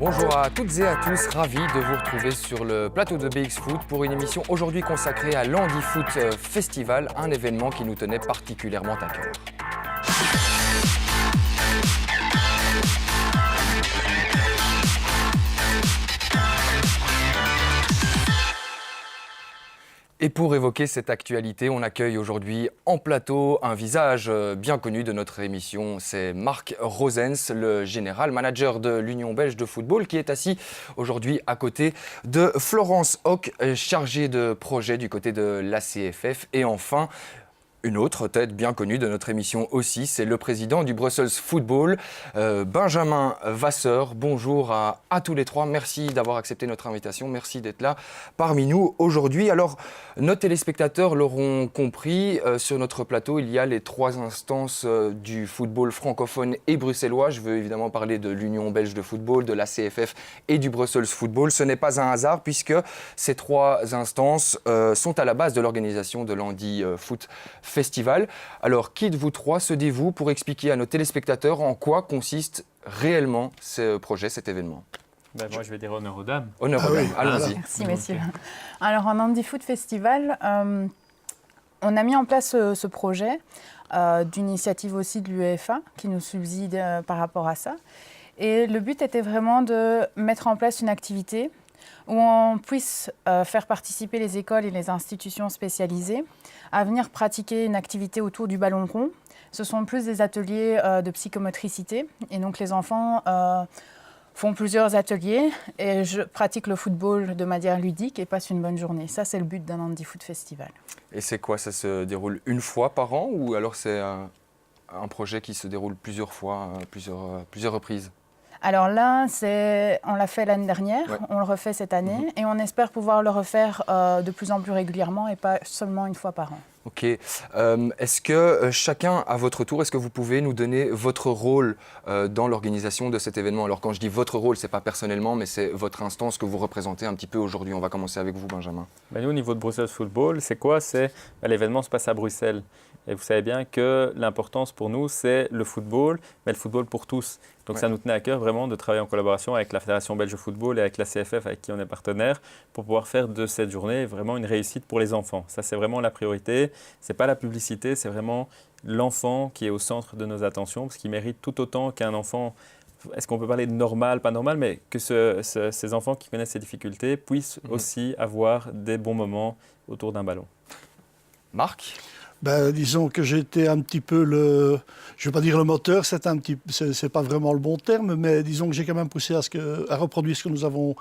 Bonjour à toutes et à tous, ravi de vous retrouver sur le plateau de BX Foot pour une émission aujourd'hui consacrée à l'Andy Foot Festival, un événement qui nous tenait particulièrement à cœur. Et pour évoquer cette actualité, on accueille aujourd'hui en plateau un visage bien connu de notre émission. C'est Marc Rosens, le général manager de l'Union belge de football, qui est assis aujourd'hui à côté de Florence Hock, chargée de projet du côté de l'ACFF. Et enfin, une autre tête bien connue de notre émission aussi, c'est le président du Brussels Football, Benjamin Vasseur. Bonjour à tous les trois. Merci d'avoir accepté notre invitation. Merci d'être là parmi nous aujourd'hui. Alors, nos téléspectateurs l'auront compris, sur notre plateau, il y a les trois instances du football francophone et bruxellois. Je veux évidemment parler de l'Union belge de football, de la CFF et du Brussels Football. Ce n'est pas un hasard puisque ces trois instances sont à la base de l'organisation de l'Andy Foot Festival. Alors, qui de vous trois se dévoue pour expliquer à nos téléspectateurs en quoi consiste réellement ce projet, cet événement? Moi, je vais dire honneur aux dames. Honneur aux dames, allons-y. Merci, messieurs. Alors, en Andy Foot Festival, on a mis en place ce projet d'initiative aussi de l'UEFA qui nous subside par rapport à ça. Et le but était vraiment de mettre en place une activité où on puisse faire participer les écoles et les institutions spécialisées à venir pratiquer une activité autour du ballon rond. Ce sont plus des ateliers de psychomotricité. Et donc, les enfants font plusieurs ateliers et je pratique le football de manière ludique et passe une bonne journée. Ça, c'est le but d'un Andy Foot Festival. Et c'est quoi? Ça se déroule une fois par an ou alors c'est un projet qui se déroule plusieurs fois, plusieurs reprises? Alors là, on l'a fait l'année dernière, ouais. On le refait cette année et on espère pouvoir le refaire de plus en plus régulièrement et pas seulement une fois par an. Ok. Est-ce que chacun, à votre tour, est-ce que vous pouvez nous donner votre rôle dans l'organisation de cet événement? Alors quand je dis votre rôle, ce n'est pas personnellement, mais c'est votre instance que vous représentez un petit peu aujourd'hui. On va commencer avec vous, Benjamin. Nous, au niveau de Brussels Football, c'est quoi? L'événement se passe à Bruxelles. Et vous savez bien que l'importance pour nous, c'est le football, mais le football pour tous. Donc ça nous tenait à cœur vraiment de travailler en collaboration avec la Fédération belge de football et avec la CFF avec qui on est partenaire pour pouvoir faire de cette journée vraiment une réussite pour les enfants. Ça, c'est vraiment la priorité. Ce n'est pas la publicité, c'est vraiment l'enfant qui est au centre de nos attentions parce qu'il mérite tout autant qu'un enfant. Est-ce qu'on peut parler de normal, pas normal, mais que ces enfants qui connaissent ces difficultés puissent aussi avoir des bons moments autour d'un ballon. Marc ? Disons que j'ai été un petit peu je ne vais pas dire le moteur, c'est pas vraiment le bon terme, mais disons que j'ai quand même poussé à reproduire ce que nous avons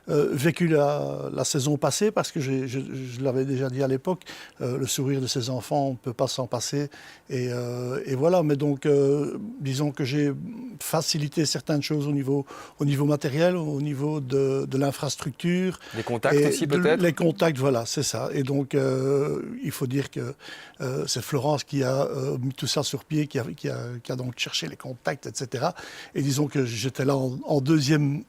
vécu la saison passée, parce que je l'avais déjà dit à l'époque, le sourire de ces enfants, on ne peut pas s'en passer. Et voilà, mais donc, disons que j'ai facilité certaines choses au niveau matériel, au niveau de l'infrastructure. Les contacts aussi peut-être? Les contacts, voilà, c'est ça. Et donc, il faut dire que c'est Florence qui a mis tout ça sur pied, qui a donc cherché les contacts, etc. Et disons que j'étais là en deuxième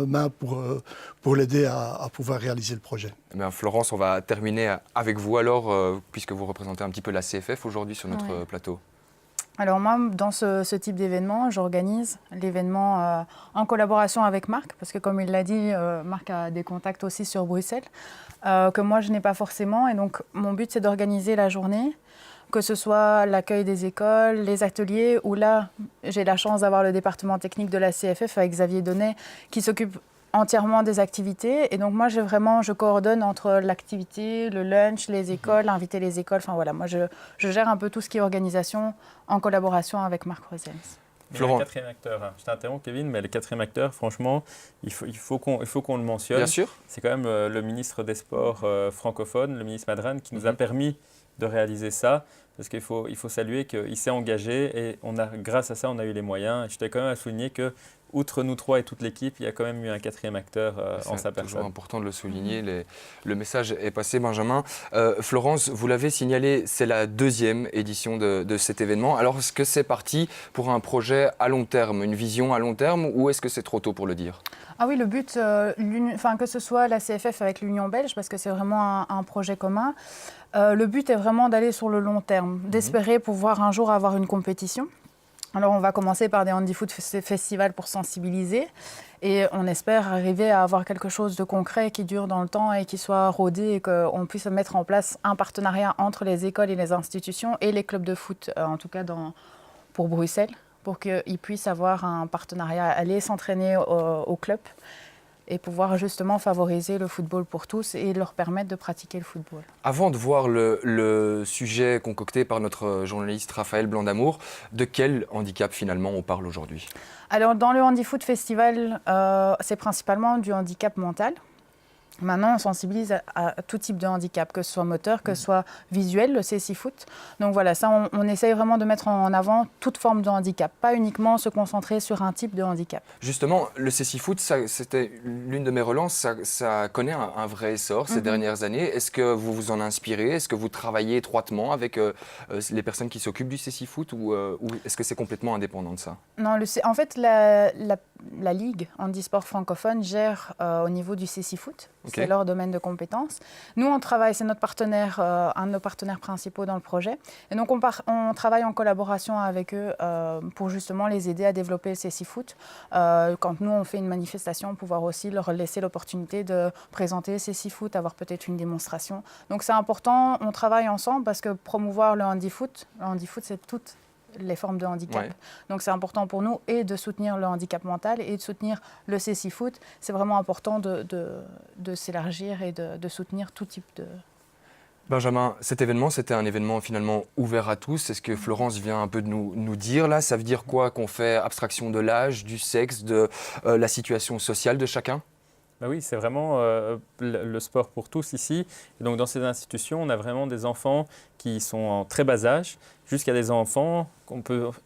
main pour l'aider à pouvoir réaliser le projet. Florence, on va terminer avec vous alors, puisque vous représentez un petit peu la CFF aujourd'hui sur notre plateau. Alors moi, dans ce type d'événement, j'organise l'événement en collaboration avec Marc, parce que comme il l'a dit, Marc a des contacts aussi sur Bruxelles, que moi je n'ai pas forcément. Et donc mon but, c'est d'organiser la journée, que ce soit l'accueil des écoles, les ateliers, où là, j'ai la chance d'avoir le département technique de la CFF avec Xavier Donnet, qui s'occupe entièrement des activités. Et donc moi, je coordonne entre l'activité, le lunch, les écoles, inviter les écoles. Enfin voilà, moi je gère un peu tout ce qui est organisation en collaboration avec Marc Rosens. Florent. Le quatrième acteur, je t'interromps Kevin, mais le quatrième acteur, franchement, il faut qu'on le mentionne. Bien sûr. C'est quand même le ministre des Sports francophone, le ministre Madran, qui nous a permis de réaliser ça. Parce qu'il faut saluer qu'il s'est engagé et grâce à ça, on a eu les moyens. Je tenais quand même à souligner que, outre nous trois et toute l'équipe, il y a quand même eu un quatrième acteur en sa personne. C'est toujours important de le souligner. Le message est passé, Benjamin. Florence, vous l'avez signalé, c'est la deuxième édition de cet événement. Alors, est-ce que c'est parti pour un projet à long terme, une vision à long terme, ou est-ce que c'est trop tôt pour le dire? Ah oui, le but, que ce soit la CFF avec l'Union belge, parce que c'est vraiment un projet commun, le but est vraiment d'aller sur le long terme, d'espérer pouvoir un jour avoir une compétition. Alors, on va commencer par des handi-foot festivals pour sensibiliser et on espère arriver à avoir quelque chose de concret qui dure dans le temps et qui soit rodé et qu'on puisse mettre en place un partenariat entre les écoles et les institutions et les clubs de foot, en tout cas pour Bruxelles, pour qu'ils puissent avoir un partenariat, aller s'entraîner au club et pouvoir justement favoriser le football pour tous et leur permettre de pratiquer le football. Avant de voir le sujet concocté par notre journaliste Raphaël Blanc-d'Amour, de quel handicap finalement on parle aujourd'hui? Alors dans le handi-foot festival, c'est principalement du handicap mental. Maintenant, on sensibilise à tout type de handicap, que ce soit moteur, que ce soit visuel, le cécifoot. Donc voilà, ça, on essaye vraiment de mettre en avant toute forme de handicap, pas uniquement se concentrer sur un type de handicap. Justement, le cécifoot, c'était l'une de mes relances, ça connaît un vrai essor ces dernières années. Est-ce que vous vous en inspirez? Est-ce que vous travaillez étroitement avec les personnes qui s'occupent du cécifoot ou est-ce que c'est complètement indépendant de ça? Non, en fait, la Ligue handisport francophone gère au niveau du cécifoot. Okay. C'est leur domaine de compétences. Nous, on travaille, c'est notre partenaire, un de nos partenaires principaux dans le projet. Et donc, on travaille en collaboration avec eux pour justement les aider à développer le cécifoot. Quand nous, on fait une manifestation, pouvoir aussi leur laisser l'opportunité de présenter le cécifoot, avoir peut-être une démonstration. Donc, c'est important, on travaille ensemble parce que promouvoir le handi-foot, c'est toutes les formes de handicap. Ouais. Donc c'est important pour nous et de soutenir le handicap mental et de soutenir le cécifoot. C'est vraiment important de s'élargir et de soutenir tout type de... Benjamin, cet événement, c'était un événement finalement ouvert à tous. C'est ce que Florence vient un peu de nous dire là. Ça veut dire quoi? Qu'on fait abstraction de l'âge, du sexe, de la situation sociale de chacun? Ben oui, c'est vraiment le sport pour tous ici. Et donc dans ces institutions, on a vraiment des enfants qui sont en très bas âge, jusqu'à des enfants.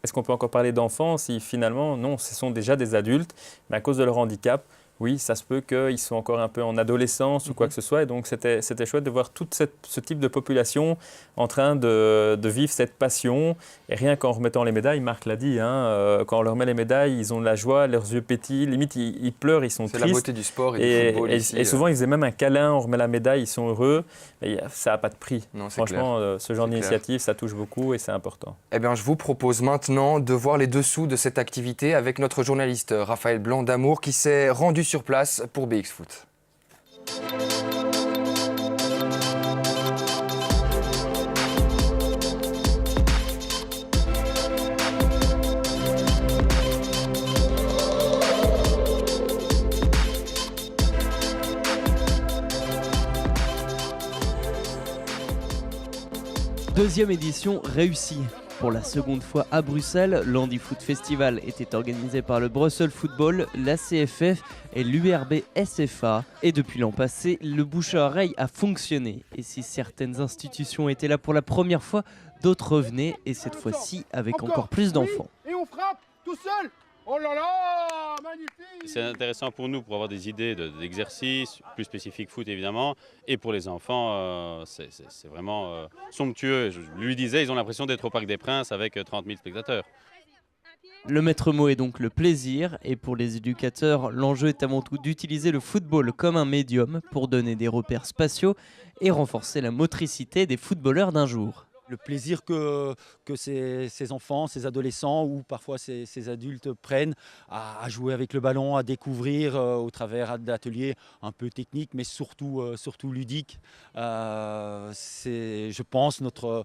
Est-ce qu'on peut encore parler d'enfants si finalement, non, ce sont déjà des adultes, mais à cause de leur handicap, oui, ça se peut qu'ils soient encore un peu en adolescence ou quoi que ce soit. Et donc, c'était chouette de voir tout ce type de population en train de vivre cette passion. Et rien qu'en remettant les médailles, Marc l'a dit, quand on leur met les médailles, ils ont de la joie, leurs yeux pétillent, limite ils pleurent, ils sont tristes. C'est la beauté du sport et du football ici. Et souvent, ils faisaient même un câlin, on remet la médaille, ils sont heureux. Mais ça n'a pas de prix. Non, franchement, ce genre d'initiative, ça touche beaucoup et c'est important. Eh bien, je vous propose maintenant de voir les dessous de cette activité avec notre journaliste Raphaël Blanc-d'Amour qui s'est rendu sur place pour BX Foot. Deuxième édition réussie. Pour la seconde fois à Bruxelles, l'Handi-Foot Festival était organisé par le Brussels Football, la CFF et l'URB SFA. Et depuis l'an passé, le bouche à oreille a fonctionné. Et si certaines institutions étaient là pour la première fois, d'autres revenaient, et cette fois-ci avec encore plus d'enfants. Et on frappe tout seul. Oh là là, magnifique! C'est intéressant pour nous pour avoir des idées d'exercices, plus spécifiques foot évidemment, et pour les enfants, c'est vraiment somptueux. Je lui disais, ils ont l'impression d'être au Parc des Princes avec 30 000 spectateurs. Le maître mot est donc le plaisir, et pour les éducateurs, l'enjeu est avant tout d'utiliser le football comme un médium pour donner des repères spatiaux et renforcer la motricité des footballeurs d'un jour. Le plaisir que ces enfants, ces adolescents ou parfois ces adultes prennent à jouer avec le ballon, à découvrir au travers d'ateliers un peu techniques mais surtout ludiques. C'est, je pense, notre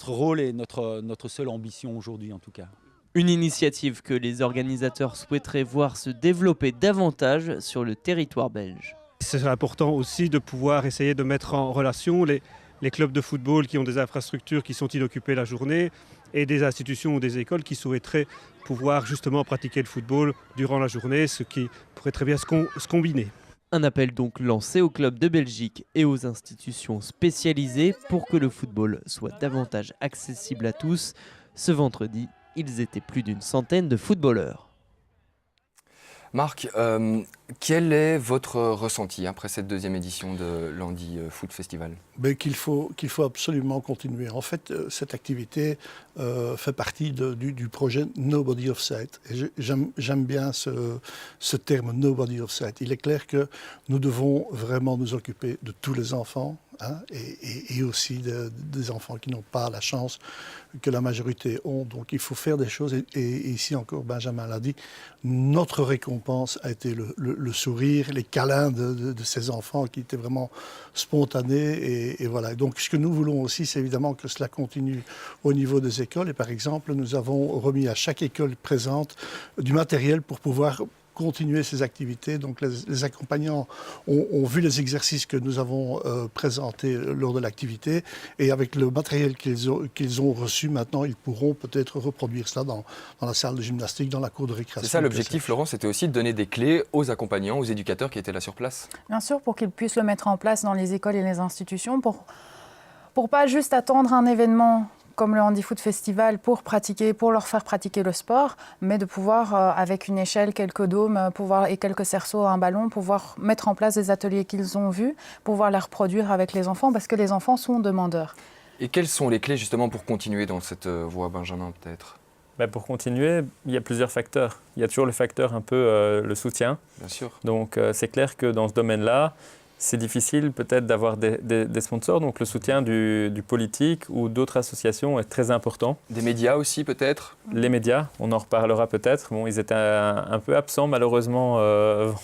rôle et notre seule ambition aujourd'hui en tout cas. Une initiative que les organisateurs souhaiteraient voir se développer davantage sur le territoire belge. C'est important aussi de pouvoir essayer de mettre en relation les clubs de football qui ont des infrastructures qui sont inoccupées la journée et des institutions ou des écoles qui souhaiteraient pouvoir justement pratiquer le football durant la journée, ce qui pourrait très bien se combiner. Un appel donc lancé aux clubs de Belgique et aux institutions spécialisées pour que le football soit davantage accessible à tous. Ce vendredi, ils étaient plus d'une centaine de footballeurs. Marc, quel est votre ressenti après cette deuxième édition de l'Handi-Foot Festival? Qu'il faut absolument continuer. En fait, cette activité fait partie du projet Nobody Offside. Et j'aime bien ce terme Nobody Offside. Il est clair que nous devons vraiment nous occuper de tous les enfants, et aussi des enfants qui n'ont pas la chance que la majorité ont. Donc il faut faire des choses et ici encore, Benjamin l'a dit, notre récompense a été le sourire, les câlins de ces enfants qui étaient vraiment spontanés et voilà. Donc ce que nous voulons aussi, c'est évidemment que cela continue au niveau des écoles et par exemple, nous avons remis à chaque école présente du matériel pour pouvoir continuer ces activités. Donc les accompagnants ont vu les exercices que nous avons présentés lors de l'activité et avec le matériel qu'ils ont reçu maintenant, ils pourront peut-être reproduire cela dans la salle de gymnastique, dans la cour de récréation. C'est ça l'objectif, Laurent, c'était aussi de donner des clés aux accompagnants, aux éducateurs qui étaient là sur place. Bien sûr, pour qu'ils puissent le mettre en place dans les écoles et les institutions, pour pas juste attendre un événement comme le Handifoot Festival pour leur faire pratiquer le sport, mais de pouvoir, avec une échelle, quelques dômes et quelques cerceaux, un ballon, pouvoir mettre en place des ateliers qu'ils ont vus, pouvoir les reproduire avec les enfants, parce que les enfants sont demandeurs. Et quelles sont les clés justement pour continuer dans cette voie, Benjamin, peut-être ? Pour continuer, il y a plusieurs facteurs. Il y a toujours le facteur un peu le soutien. Bien sûr. Donc c'est clair que dans ce domaine-là, c'est difficile peut-être d'avoir des sponsors, donc le soutien du politique ou d'autres associations est très important. Des médias aussi peut-être ? Les médias, on en reparlera peut-être. Bon, ils étaient un peu absents malheureusement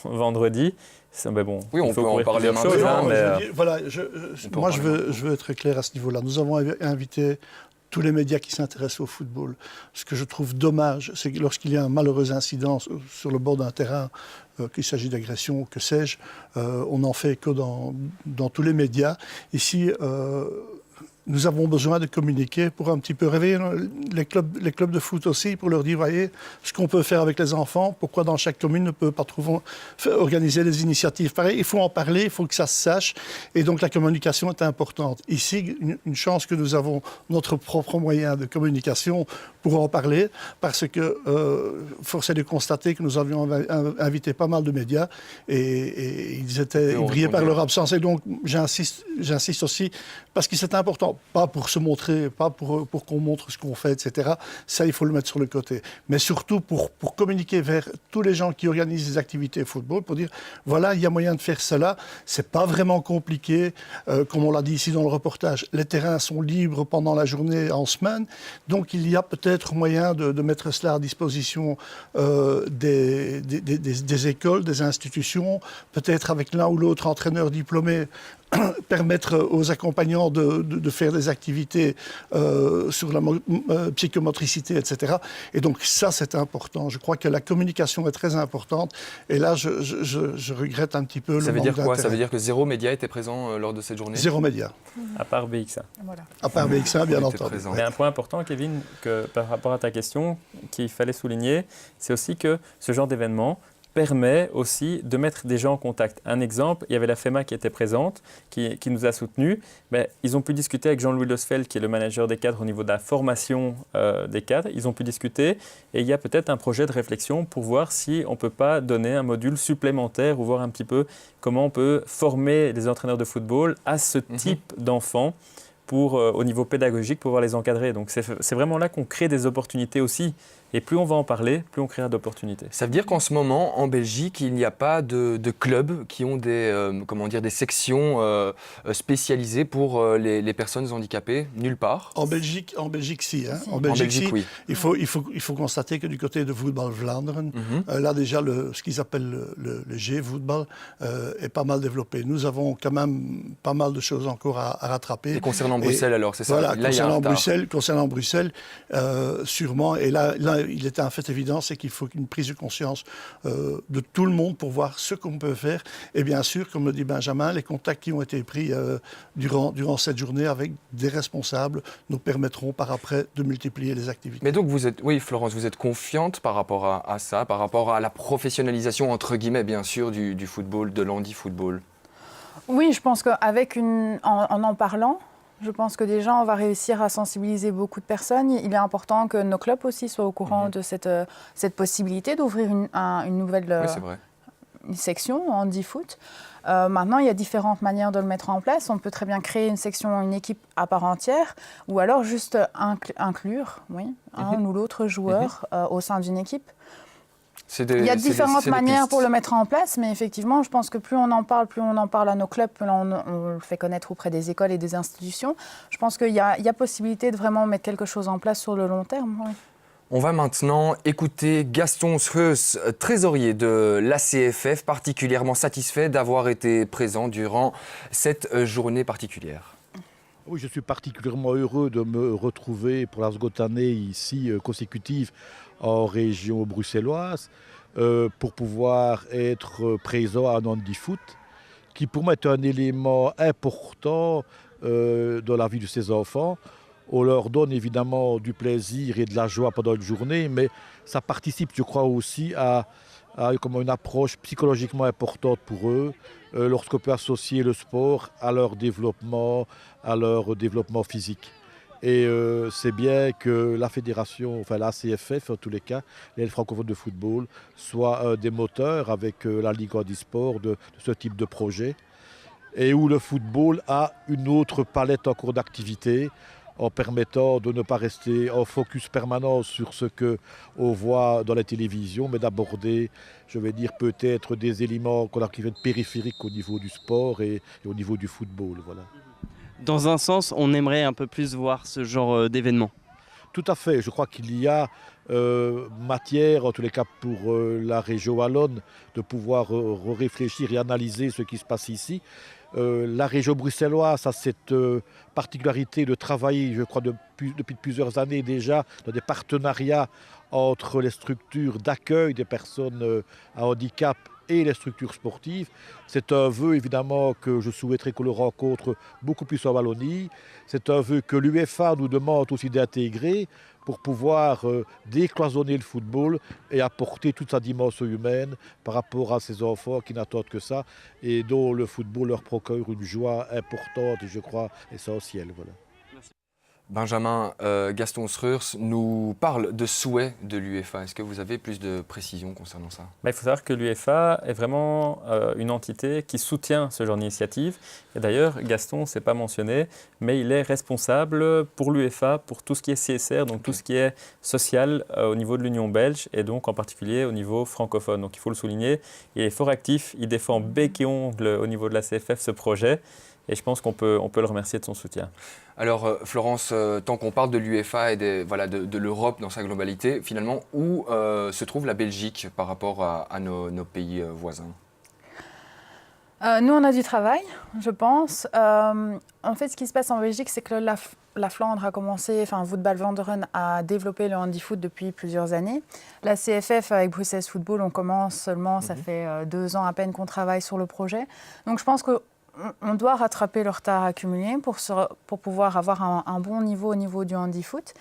vendredi. Mais bon, oui, on peut en parler maintenant. Voilà, je veux être clair à ce niveau-là. Nous avons invité tous les médias qui s'intéressent au football. Ce que je trouve dommage, c'est que lorsqu'il y a un malheureux incident sur le bord d'un terrain, qu'il s'agit d'agression ou que sais-je, on n'en fait que dans tous les médias. Ici, nous avons besoin de communiquer pour un petit peu réveiller les clubs de foot aussi, pour leur dire, voyez, ce qu'on peut faire avec les enfants, pourquoi dans chaque commune ne peut pas organiser des initiatives pareilles. Il faut en parler, il faut que ça se sache, et donc la communication est importante. Ici, une chance que nous avons notre propre moyen de communication pour en parler, parce que force est de constater que nous avions invité pas mal de médias, et ils brillaient par leur absence, et donc j'insiste aussi, parce que c'est important. Pas pour se montrer, pas pour qu'on montre ce qu'on fait, etc. Ça, il faut le mettre sur le côté. Mais surtout pour communiquer vers tous les gens qui organisent des activités football, pour dire, voilà, il y a moyen de faire cela. C'est pas vraiment compliqué. Comme on l'a dit ici dans le reportage, les terrains sont libres pendant la journée, en semaine. Donc, il y a peut-être moyen de mettre cela à disposition des écoles, des institutions, peut-être avec l'un ou l'autre entraîneur diplômé, permettre aux accompagnants de faire des activités sur la psychomotricité, etc. Et donc ça, c'est important. Je crois que la communication est très importante. Et là, je regrette un petit peu le manque d'intérêt. Ça veut dire quoi ? Ça veut dire que 0 média était présent lors de cette journée ? 0 média. À part BX1. Voilà. À part BX1, bien entendu. Mais un point important, Kevin, que par rapport à ta question, qu'il fallait souligner, c'est aussi que ce genre d'événement permet aussi de mettre des gens en contact. Un exemple, il y avait la FEMA qui était présente, qui nous a soutenus. Ils ont pu discuter avec Jean-Louis Losfeld, qui est le manager des cadres au niveau de la formation des cadres. Ils ont pu discuter et il y a peut-être un projet de réflexion pour voir si on ne peut pas donner un module supplémentaire ou voir un petit peu comment on peut former les entraîneurs de football à ce type d'enfants au niveau pédagogique, pour pouvoir les encadrer. Donc c'est vraiment là qu'on crée des opportunités aussi. Et plus on va en parler, plus on créera d'opportunités. Ça veut dire qu'en ce moment, en Belgique, il n'y a pas de clubs qui ont des sections spécialisées pour les personnes handicapées, nulle part. En Belgique, si. Hein. En Belgique, oui. Il faut constater que du côté de Voetbal Vlaanderen, là déjà, ce qu'ils appellent le G-Voetbal est pas mal développé. Nous avons quand même pas mal de choses encore à rattraper. Et concernant Bruxelles, alors, c'est ça ? Voilà, là, concernant Bruxelles, sûrement. Et là, il est un fait évident, c'est qu'il faut une prise de conscience de tout le monde pour voir ce qu'on peut faire. Et bien sûr, comme le dit Benjamin, les contacts qui ont été pris durant cette journée avec des responsables nous permettront par après de multiplier les activités. Mais donc, Florence, vous êtes confiante par rapport à ça, par rapport à la professionnalisation, entre guillemets, bien sûr, du football, de l'handi-football ? Oui, je pense en parlant, je pense que déjà, on va réussir à sensibiliser beaucoup de personnes. Il est important que nos clubs aussi soient au courant de cette possibilité d'ouvrir une nouvelle section en handi-foot. Maintenant, il y a différentes manières de le mettre en place. On peut très bien créer une équipe à part entière, ou alors juste inclure un ou l'autre joueur au sein d'une équipe. Il y a différentes manières pour le mettre en place, mais effectivement, je pense que plus on en parle à nos clubs, plus on le fait connaître auprès des écoles et des institutions. Je pense qu'il y a possibilité de vraiment mettre quelque chose en place sur le long terme. Oui. On va maintenant écouter Gaston Schreus, trésorier de l'ACFF, particulièrement satisfait d'avoir été présent durant cette journée particulière. Oui, je suis particulièrement heureux de me retrouver pour la seconde année ici consécutive en région bruxelloise pour pouvoir être présent à un handi-foot qui pour moi est un élément important dans la vie de ces enfants. On leur donne évidemment du plaisir et de la joie pendant une journée, mais ça participe, je crois, aussi à comme une approche psychologiquement importante pour eux, lorsqu'on peut associer le sport à leur développement physique. Et c'est bien que la fédération, enfin la CFF en tous les cas, l'aile francophone de football, soit des moteurs avec la Ligue handisport de ce type de projet, et où le football a une autre palette encore d'activités, en permettant de ne pas rester en focus permanent sur ce qu'on voit dans la télévision, mais d'aborder, je vais dire, peut-être des éléments qu'on arrive périphériques au niveau du sport et au niveau du football. Voilà. Dans un sens, on aimerait un peu plus voir ce genre d'événement. Tout à fait. Je crois qu'il y a matière, en tous les cas pour la région wallonne, de pouvoir réfléchir et analyser ce qui se passe ici. La région bruxelloise a cette particularité de travailler, je crois, depuis plusieurs années déjà, dans des partenariats entre les structures d'accueil des personnes à handicap et les structures sportives. C'est un vœu évidemment que je souhaiterais qu'on le rencontre beaucoup plus en Wallonie. C'est un vœu que l'UEFA nous demande aussi d'intégrer pour pouvoir décloisonner le football et apporter toute sa dimension humaine par rapport à ces enfants qui n'attendent que ça et dont le football leur procure une joie importante et je crois essentielle. Voilà. Benjamin, Gaston Schreus nous parle de souhaits de l'UEFA. Est-ce que vous avez plus de précisions concernant ça ? Il faut savoir que l'UEFA est vraiment une entité qui soutient ce genre d'initiative. Et d'ailleurs, Gaston, ce n'est pas mentionné, mais il est responsable pour l'UEFA, pour tout ce qui est CSR, donc tout ce qui est social au niveau de l'Union belge et donc en particulier au niveau francophone. Donc il faut le souligner, il est fort actif, il défend bec et ongle au niveau de la CFF ce projet. Et je pense qu'on peut le remercier de son soutien. Alors Florence, tant qu'on parle de l'UEFA et de l'Europe dans sa globalité, finalement, où se trouve la Belgique par rapport à nos pays voisins ? Nous, on a du travail, je pense. En fait, ce qui se passe en Belgique, c'est que la Flandre a commencé, enfin, Voetbal Vlaanderen a développé le handi-foot depuis plusieurs années. La CFF avec Bruxelles Football, on commence seulement, ça fait 2 ans à peine qu'on travaille sur le projet. Donc je pense qu'on doit rattraper le retard accumulé pour pouvoir avoir un bon niveau au niveau du handi-foot.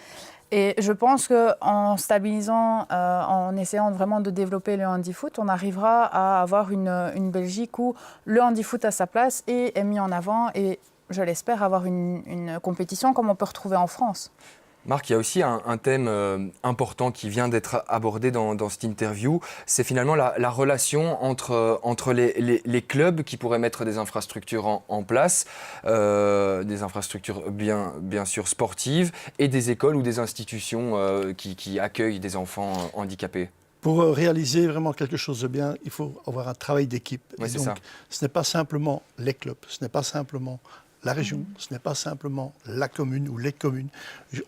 Et je pense qu'en stabilisant, en essayant vraiment de développer le handi-foot, on arrivera à avoir une Belgique où le handi-foot a sa place et est mis en avant et, je l'espère, avoir une compétition comme on peut retrouver en France. Marc, il y a aussi un thème important qui vient d'être abordé dans cette interview. C'est finalement la relation entre les clubs qui pourraient mettre des infrastructures en place, des infrastructures bien sûr sportives, et des écoles ou des institutions qui accueillent des enfants handicapés. Pour réaliser vraiment quelque chose de bien, il faut avoir un travail d'équipe. Oui, c'est donc, ça. Ce n'est pas simplement les clubs, ce n'est pas simplement la région, ce n'est pas simplement la commune ou les communes.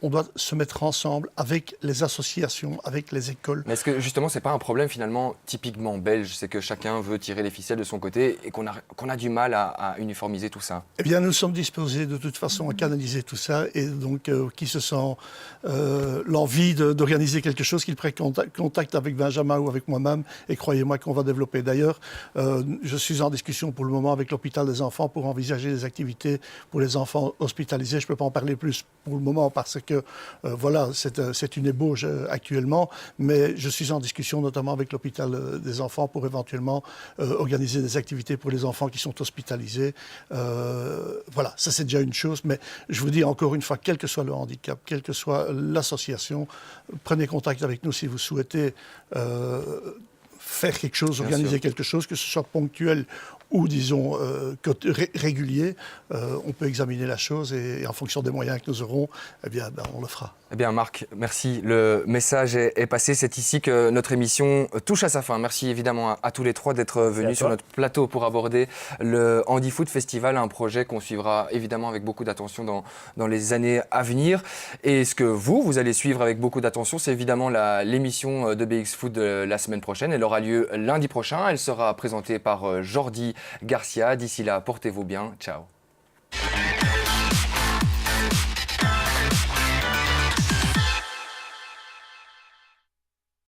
On doit se mettre ensemble avec les associations, avec les écoles. Mais est-ce que justement, ce n'est pas un problème finalement typiquement belge, c'est que chacun veut tirer les ficelles de son côté et qu'on a du mal à uniformiser tout ça ? Eh bien, nous sommes disposés de toute façon à canaliser tout ça et donc qui se sent l'envie d'organiser quelque chose, qu'il prenne contact avec Benjamin ou avec moi-même et croyez-moi qu'on va développer. D'ailleurs, je suis en discussion pour le moment avec l'hôpital des enfants pour envisager des activités pour les enfants hospitalisés. Je ne peux pas en parler plus pour le moment parce que voilà, c'est une ébauche actuellement, mais je suis en discussion notamment avec l'hôpital des enfants pour éventuellement organiser des activités pour les enfants qui sont hospitalisés. Voilà, ça c'est déjà une chose, mais je vous dis encore une fois, quel que soit le handicap, quelle que soit l'association, prenez contact avec nous si vous souhaitez faire quelque chose, organiser quelque chose, que ce soit ponctuel ou disons régulier, on peut examiner la chose et en fonction des moyens que nous aurons, eh bien, on le fera. Eh bien Marc, merci. Le message est passé. C'est ici que notre émission touche à sa fin. Merci évidemment à tous les trois d'être venus sur notre plateau pour aborder le Handifoot Festival, un projet qu'on suivra évidemment avec beaucoup d'attention dans les années à venir. Et ce que vous allez suivre avec beaucoup d'attention, c'est évidemment l'émission de BX Foot de la semaine prochaine. Elle aura lieu lundi prochain. Elle sera présentée par Jordi Garcia. D'ici là, portez-vous bien. Ciao.